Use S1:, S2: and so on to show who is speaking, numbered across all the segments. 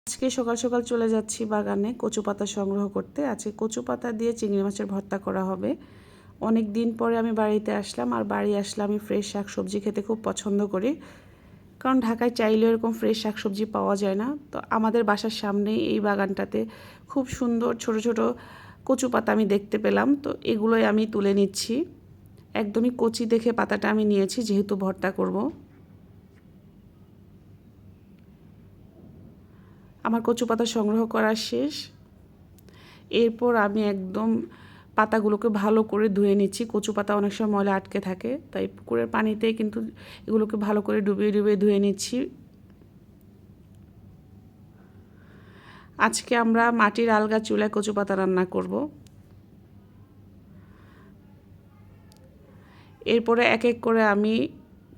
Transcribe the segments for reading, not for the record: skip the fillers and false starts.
S1: আজকে সকাল সকাল চলে যাচ্ছি বাগানে কচু পাতা সংগ্রহ করতে। আজকে কচু পাতা দিয়ে চিংড়ি মাছের ভর্তা করা হবে। অনেক দিন পরে আমি বাড়িতে আসলাম, আর বাড়ি আসলে আমি ফ্রেশ শাকসবজি খেতে খুব পছন্দ করি, কারণ ঢাকায় চাইলেও এরকম ফ্রেশ শাকসবজি পাওয়া যায় না। তো আমাদের বাসার সামনেই এই বাগানটাতে খুব সুন্দর ছোট ছোট কচু পাতা আমি দেখতে পেলাম, তো এগুলোই আমি তুলে নিচ্ছি। একদমই কচি দেখে পাতাটা আমি নিয়েছি, যেহেতু ভর্তা করব। আমার কচু পাতা সংগ্রহ করা শেষ। এরপর আমি একদম পাতাগুলোকে ভালো করে ধুয়ে নিচ্ছি। কচু পাতা অনেক সময় ময়লা আটকে থাকে, তাই পুকুরের পানিতেই কিন্তু এগুলোকে ভালো করে ডুবিয়ে ডুবিয়ে ধুয়ে নিচ্ছি। আজকে আমরা মাটির আলগা চুলায় কচু পাতা রান্না করব। এরপরে এক এক করে আমি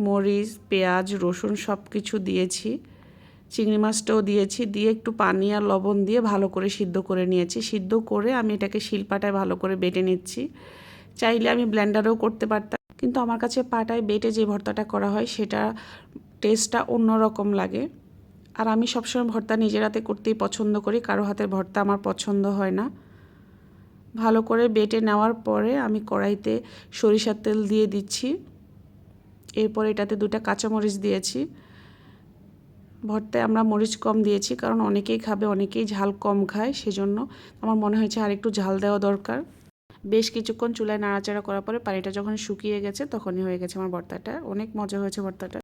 S1: মরিচ, পেঁয়াজ, রসুন সব কিছু দিয়েছি। চিংড়ি মাছটাও দিয়েছি, দিয়ে একটু পানি আর লবণ দিয়ে ভালো করে সিদ্ধ করে নিয়েছি। সিদ্ধ করে আমি এটাকে শিলপাটায় ভালো করে বেটে নিচ্ছি। চাইলে আমি ব্লেন্ডারেও করতে পারতাম, কিন্তু আমার কাছে পাটায় বেটে যে ভর্তাটা করা হয় সেটা টেস্টটা অন্যরকম লাগে। আর আমি সবসময় ভর্তা নিজের হাতে করতেই পছন্দ করি, কারো হাতের ভর্তা আমার পছন্দ হয় না। ভালো করে বেটে নেওয়ার পরে আমি কড়াইতে সরিষার তেল দিয়ে দিচ্ছি। এরপর এটাতে 2টা কাঁচামরিচ দিয়েছি। ভর্তায় আমরা মরিচ কম দিয়েছি, কারণ অনেকেই খাবে, অনেকেই ঝাল কম খায়, সেজন্য আমার মনে হয়েছে আর একটু ঝাল দেওয়া দরকার। বেশ কিছুক্ষণ চুলায় নাড়াচাড়া করার পরে পানিটা যখন শুকিয়ে গেছে তখনই হয়ে গেছে আমার ভর্তাটা। অনেক মজা হয়েছে ভর্তাটা।